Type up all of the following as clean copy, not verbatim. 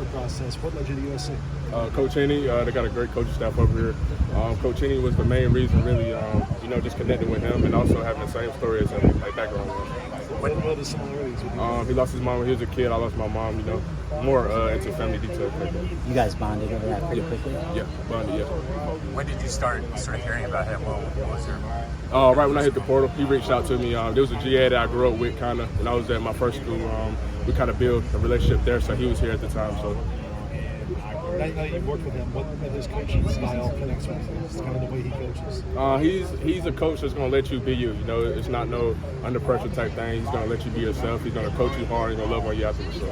transfer process. What led you to USC? Coach Henny, they got a great coaching staff over here. Coach Henny was the main reason, really, just connecting with him and also having the same story as him, like background. What are the similarities with you? He lost his mom when he was a kid. I lost my mom, more into family details. You guys bonded over that pretty quickly? Yeah, bonded, yeah. When did you start hearing about him? What was your... Right when I hit the portal, he reached out to me. There was a GA that I grew up with, kind of, when I was at my first school. We kind of built a relationship there, so he was here at the time. So. Now you've worked with him, what his coaching style connects with you? It's kind of the way he coaches. He's a coach that's going to let you be you. It's not no under pressure type thing. He's going to let you be yourself. He's going to coach you hard. He's going to love on you afterwards. So.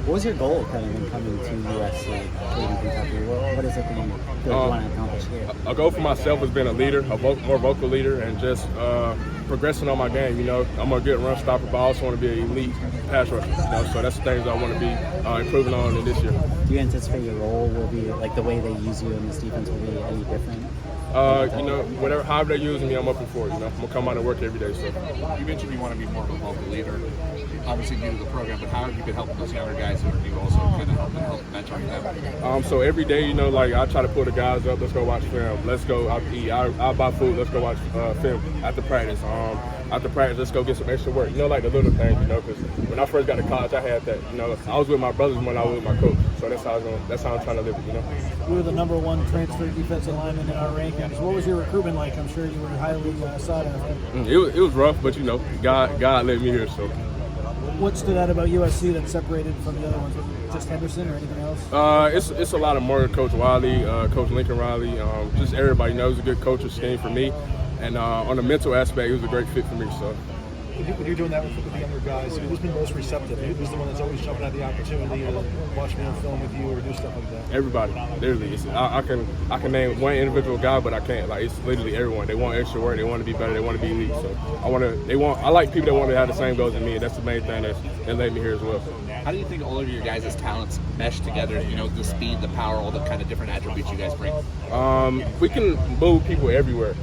What was your goal kind of in coming to USC, Cleveland, Kentucky? What is it that you feel like you want to accomplish here? A goal for myself has been a leader, more vocal leader, and just progressing on my game. I'm a good run stopper, but I also want to be an elite pass rusher. So that's the things I want to be improving on in this year. Do you anticipate your role will be, like the way they use you in this defense will be any different? However they're using me, I'm open for it. I'm going to come out and work every day. So. You mentioned you want to be more of a vocal leader, obviously new to the program, but how have you been helping those younger guys who are new also kind of help mentoring them? So every day, I try to pull the guys up. Let's go watch film. Let's go out to eat. I'll buy food. Let's go watch film after practice. After practice, let's go get some extra work. Like the little things, because when I first got to college, I had that. I was with my brothers when I was with my coach. So that's how I'm trying to live it. You were the #1 transfer defensive lineman in our rankings. What was your recruitment like? I'm sure you were highly sought after. It was rough, but God led me here. So. What stood out about USC that separated from the other ones? Was it just Henderson or anything else? It's a lot of more Coach Wiley, Coach Lincoln Riley, just everybody. It was a good coaching scheme for me, and on the mental aspect, it was a great fit for me. So. When you're doing that with the younger guys, who's been most receptive? Who's the one that's always jumping at the opportunity to watch me on film with you or do stuff like that? Everybody, literally. I can name one individual guy, but I can't. It's literally everyone. They want extra work. They want to be better. They want to be elite. So I like people that want to have the same goals as me. And that's the main thing that led me here as well. How do you think all of your guys' talents mesh together? The speed, the power, all the kind of different attributes you guys bring. We can move people everywhere.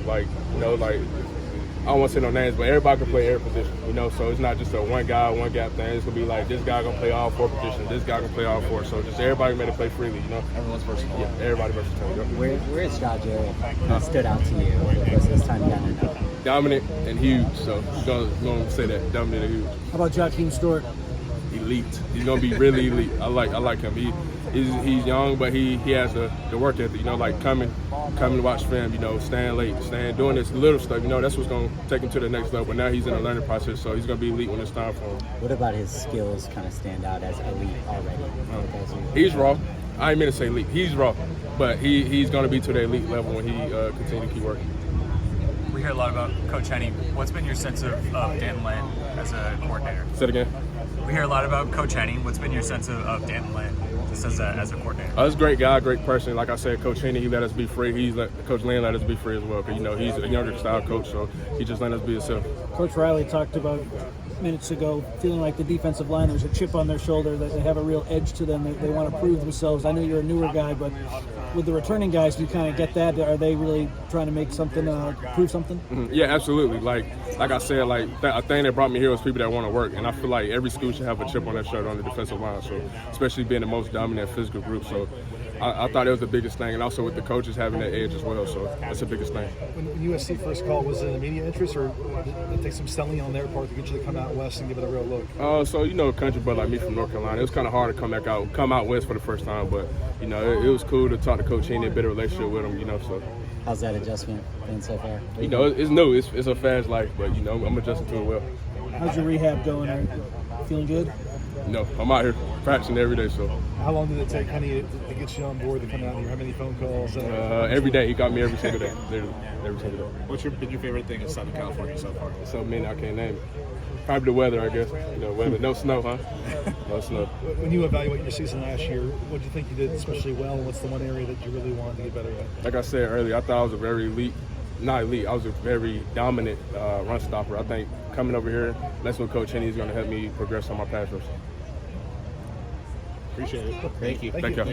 I don't want to say no names, but everybody can play every position, so it's not just a one guy, one gap thing. It's going to be like this guy going to play all 4 positions, this guy going to play all 4. So just everybody made to play freely, Everyone's versatile. Yeah, everybody versatile. Where is Josh Jarrett stood out to you over the course of this time down in Nova? Dominant and huge, so I'm going to say that, dominant and huge. How about Jakeem Stewart? Elite. He's going to be really elite. I like him. He's young, but he has the work ethic, coming to watch film, staying late, doing this little stuff, that's what's going to take him to the next level. But now he's in a learning process, so he's going to be elite when it's time for him. What about his skills kind of stand out as elite already? He's raw. I ain't mean to say elite. He's raw, but he's going to be to the elite level when he continues to keep working. We hear a lot about Coach Henny. What's been your sense of Dan Lynn as a coordinator? Say it again. We hear a lot about Coach Henny. What's been your sense of Dan Lynn just as a coordinator? He's a great guy, great person. Like I said, Coach Henny, he let us be free. Coach Lynn let us be free as well. Because he's a younger style coach, so he just let us be himself. Coach Riley talked about minutes ago feeling like the defensive line, there's a chip on their shoulder, that they have a real edge to them. They want to prove themselves. I know you're a newer guy, but with the returning guys, do you kind of get that? Are they really trying to make something, prove something? Mm-hmm. Yeah, absolutely. Like I said, a thing that brought me here was people that want to work, and I feel like every school should have a chip on their shoulder on the defensive line. So, especially being the most dominant physical group. So, I thought it was the biggest thing, and also with the coaches having that edge as well. So, that's the biggest thing. When USC first called, was it an immediate interest, or did it take some selling on their part to get you to come out west and give it a real look? So a country boy like me from North Carolina, it was kind of hard to come out west for the first time, but it was cool to talk to Coach Henny and build a relationship with him. So. How's that adjustment been so far? It's new. It's a fast life, but I'm adjusting to it well. How's your rehab going? Are you feeling good? No, I'm out here practicing every day. So. How long did it take Henny to get you on board to come out here? How many phone calls? Every day. He got me every single day. Literally, every single day. What's been your favorite thing in Southern California so far? So many I can't name it. Probably the weather, I guess. Weather. No snow, huh? No snow. When you evaluate your season last year, what do you think you did especially well, and what's the one area that you really wanted to get better at? Like I said earlier, I thought I was a very elite, not elite, I was a very dominant run stopper. I think coming over here, that's what Coach Henny is going to help me progress on my pass rush. Appreciate it. Thank you. Thank you.